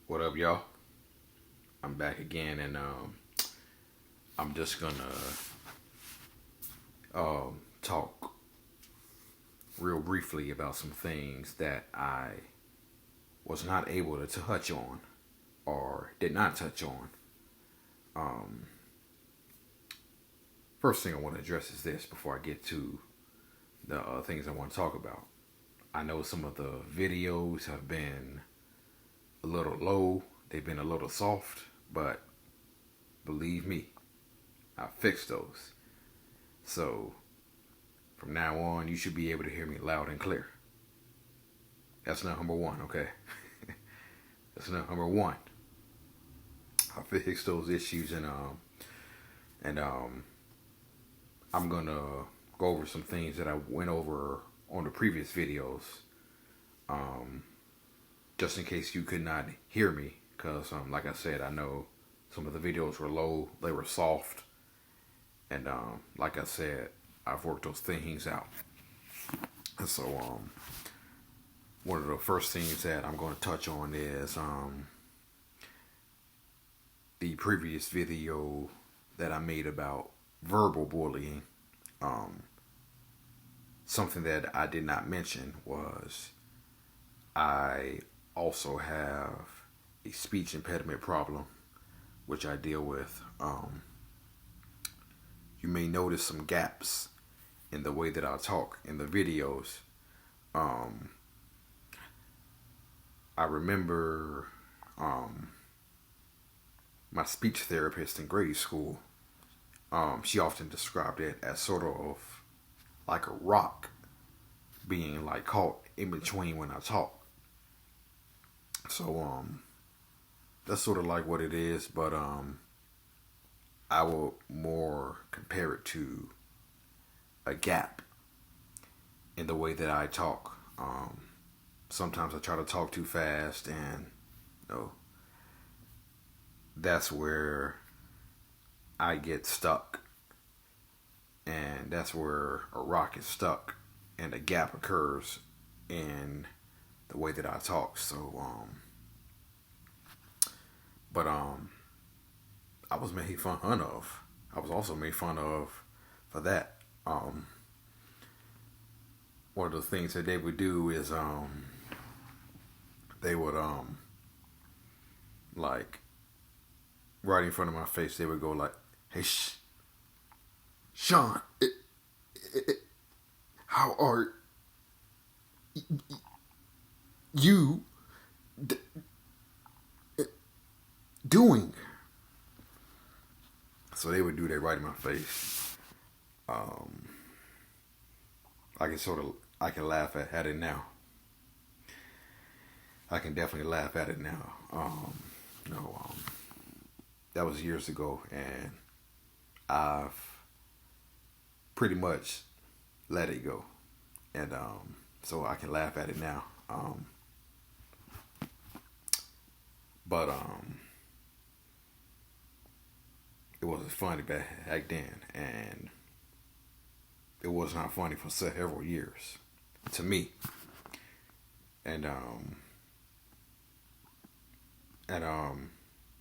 What up, y'all? I'm back again, and I'm just gonna talk real briefly about some things that I was not able to touch on or did not touch on. Um, First thing I want to address is this before I get to the things I want to talk about. I know some of the videos have been a little low, they've been a little soft, but believe me, I fixed those. So from now on, you should be able to hear me loud and clear. That's not number one, okay? That's not number one. I fixed those issues, and I'm gonna go over some things that I went over on the previous videos, um, just in case you could not hear me. Cause like I said, I know some of the videos were low, they were soft, and like I said, I've worked those things out. And so one of the first things that I'm going to touch on is the previous video that I made about verbal bullying. Um, Something that I did not mention was I also have a speech impediment problem, which I deal with. You may notice some gaps in the way that I talk in the videos. Um, I remember my speech therapist in grade school. She often described it as sort of like a rock being like caught in between when I talk. So that's sort of like what it is, but I will more compare it to a gap in the way that I talk. Sometimes I try to talk too fast, and you know, that's where I get stuck, and that's where a rock is stuck, and a gap occurs in the way that I talk. So, but I was made fun of. I was also made fun of for that. One of the things that they would do is they would like right in front of my face, they would go like, "Hey, Sean, how are you d- doing?" So they would do that right in my face. Um, I can laugh at it now. I can definitely laugh at it now. You know, that was years ago, and I've pretty much let it go, and so I can laugh at it now. But it wasn't funny back then, and it was not funny for several years to me, and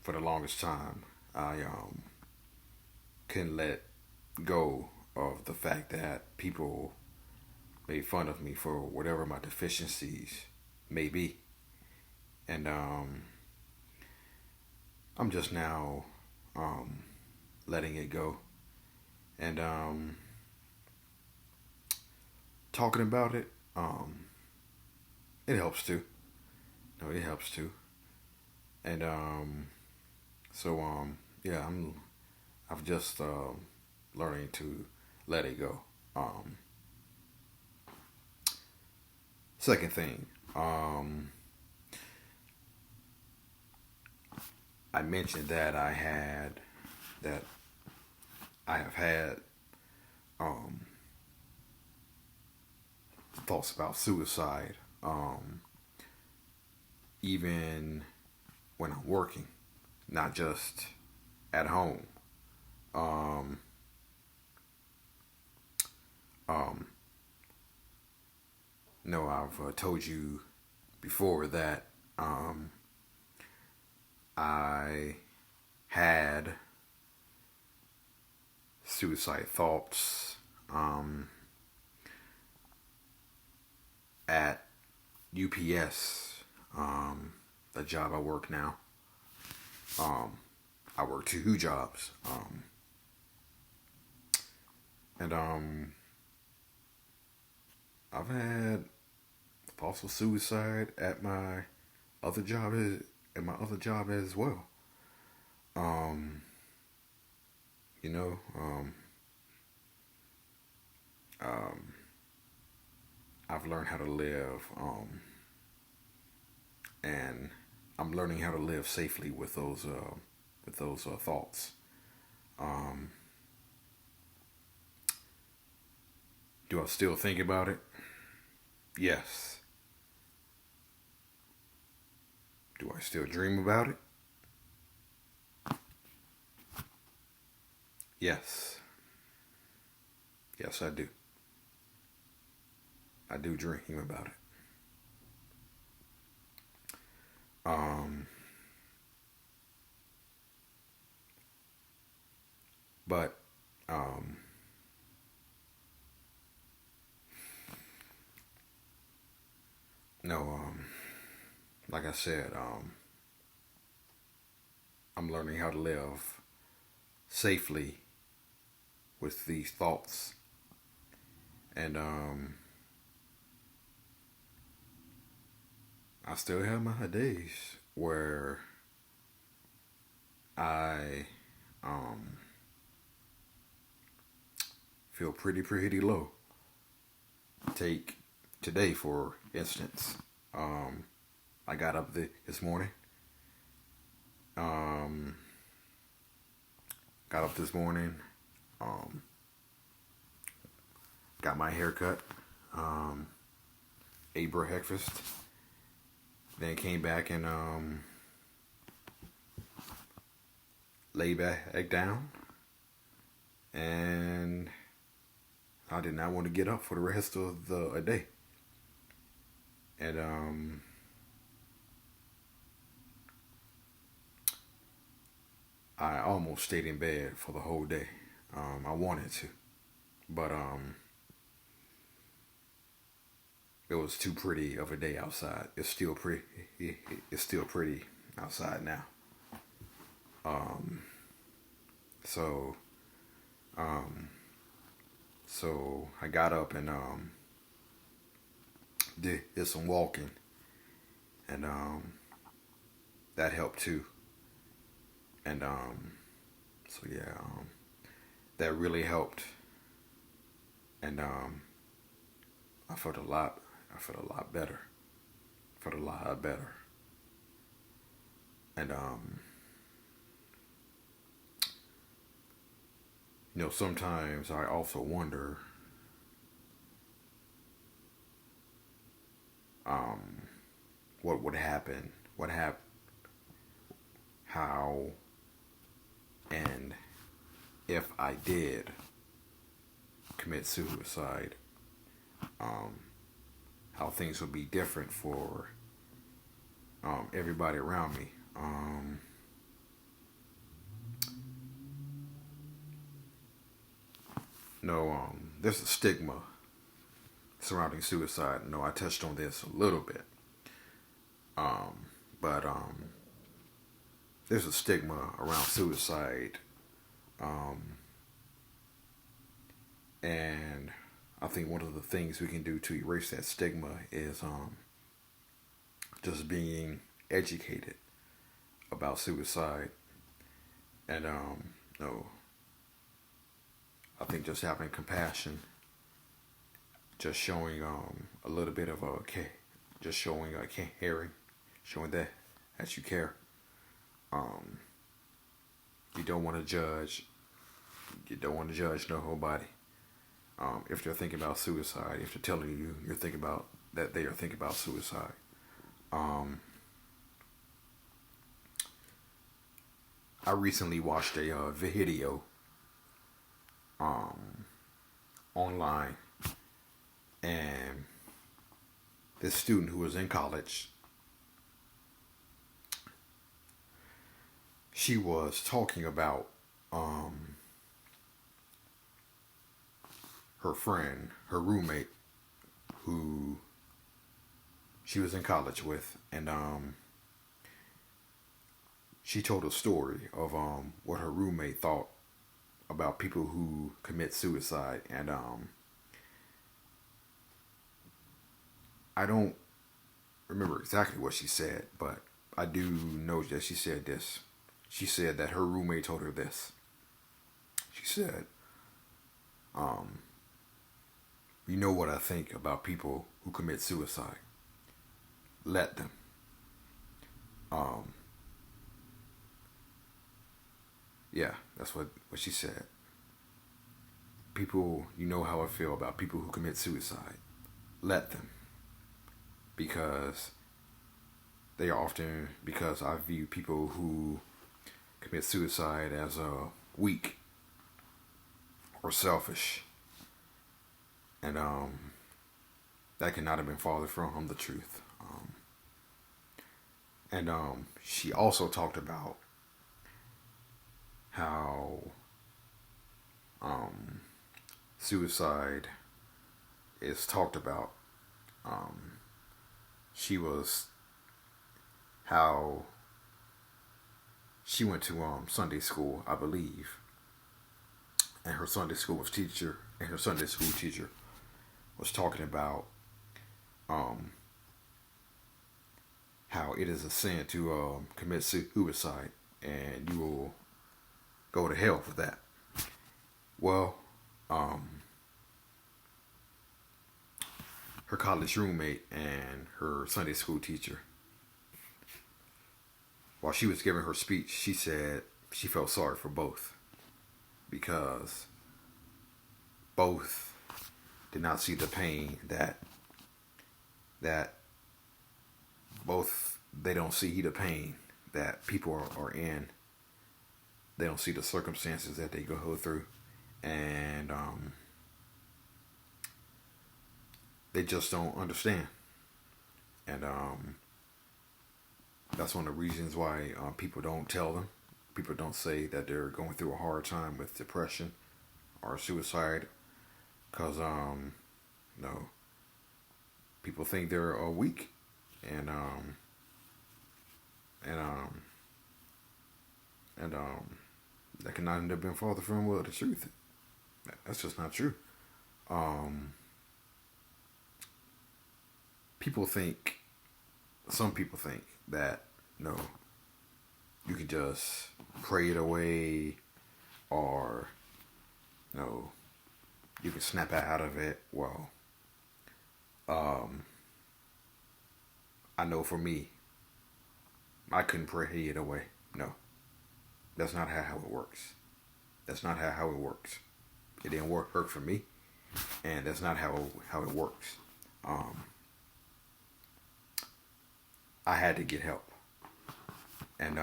for the longest time, I couldn't let go of the fact that people made fun of me for whatever my deficiencies may be, and I'm just now um, letting it go, and talking about it. It helps too. No, it helps too, and so yeah, I've just learning to let it go. Um, Second thing, I mentioned that that I have had um, thoughts about suicide, even when I'm working, not just at home. Um, um, no, I've told you before that um, I had suicide thoughts at UPS, the job I work now. I work two jobs, and I've had thoughts of suicide at my other job as well. Um, you know, um, I've learned how to live, and I'm learning how to live safely with those thoughts. Um, do I still think about it? Yes. Do I still dream about it? Yes. Yes, I do. I do dream about it. Um, but um, no, like I said, I'm learning how to live safely with these thoughts, and I still have my days where I um, feel pretty low. Take today for instance. Um, I got up this morning. Um, got up this morning. Um, got my hair cut. Um, ate breakfast. Then came back and lay back down. And I did not want to get up for the rest of the day. And I almost stayed in bed for the whole day. I wanted to, but it was too pretty of a day outside. It's still pretty. It's still pretty outside now. Um, so um, so I got up and did some walking, and that helped too. And so yeah, that really helped, and I felt a lot. I felt a lot better. Felt a lot better. And sometimes I also wonder um, what would happen, how, and if I did commit suicide, um, how things would be different for everybody around me. No, there's a stigma surrounding suicide. No, I touched on this a little bit, um, but there's a stigma around suicide, um, and I think one of the things we can do to erase that stigma is just being educated about suicide, and no, I think just having compassion, just showing a little bit of just showing caring, showing that you care. Um, you don't want to judge. You don't want to judge nobody. If they're thinking about suicide, if they're telling you you're thinking about that they are thinking about suicide. Um, I recently watched a video um, online, and this student who was in college she was talking about um, her friend, her roommate, who she was in college with, and she told a story of what her roommate thought about people who commit suicide, and I don't remember exactly what she said, but I do know that she said this. She said that her roommate told her this. She said, um, "You know what I think about people who commit suicide. Let them. Um, yeah, that's what she said. People, you know how I feel about people who commit suicide. Let them, because they are often, because I view people who commit suicide as weak or selfish, and that cannot have been farther from the truth." And she also talked about how um, suicide is talked about. Um, she was how she went to Sunday school, I believe, and her Sunday school teacher was talking about um, how it is a sin to commit suicide, and you will go to hell for that. Well, her college roommate and her Sunday school teacher, while she was giving her speech, she said she felt sorry for both, because both did not see the pain that both, they don't see the pain that people are in. They don't see the circumstances that they go through, and they just don't understand. And that's one of the reasons why people don't tell them. People don't say that they're going through a hard time with depression or suicide, because you know, people think they're weak, and and um and that cannot end up being farther from the truth. That's just not true. Um, people think, some people think that, no, you can just pray it away, or no, you can snap out of it. Well, I know for me, I couldn't pray it away. No, that's not how it works. That's not how it works. It didn't work for me, and that's not how it works. Um, I had to get help, and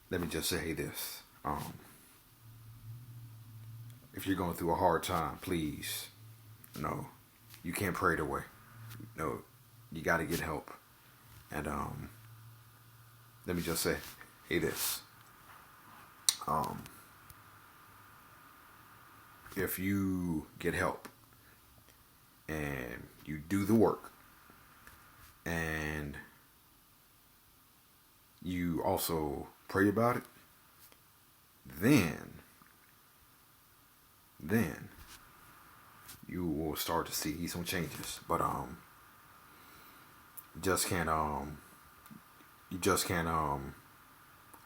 let me just say this: if you're going through a hard time, please, no, you can't pray it away. No, you got to get help, and let me just say, hey, this: if you get help and you do the work, and you also pray about it, then you will start to see some changes. But just can't you just can't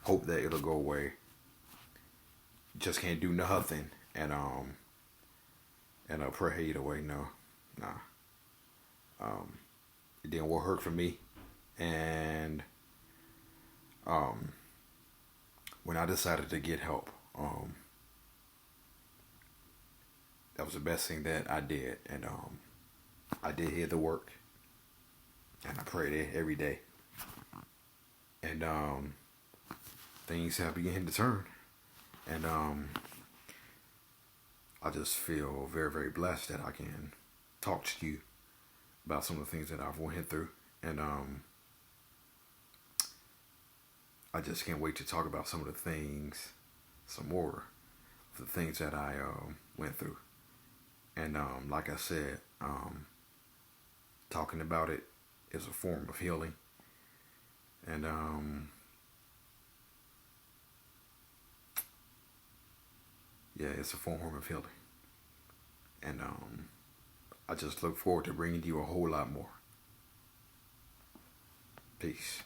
hope that it'll go away. You just can't do nothing and pray it away. No, nah. It didn't work for me, and when I decided to get help, that was the best thing that I did, and I did hear the work, and I prayed it every day, and things have begun to turn, and I just feel very, very blessed that I can talk to you about some of the things that I've went through, and I just can't wait to talk about some of the things, some more of the things that I went through. And like I said, talking about it is a form of healing. And yeah, it's a form of healing. And I just look forward to bringing you a whole lot more. Peace.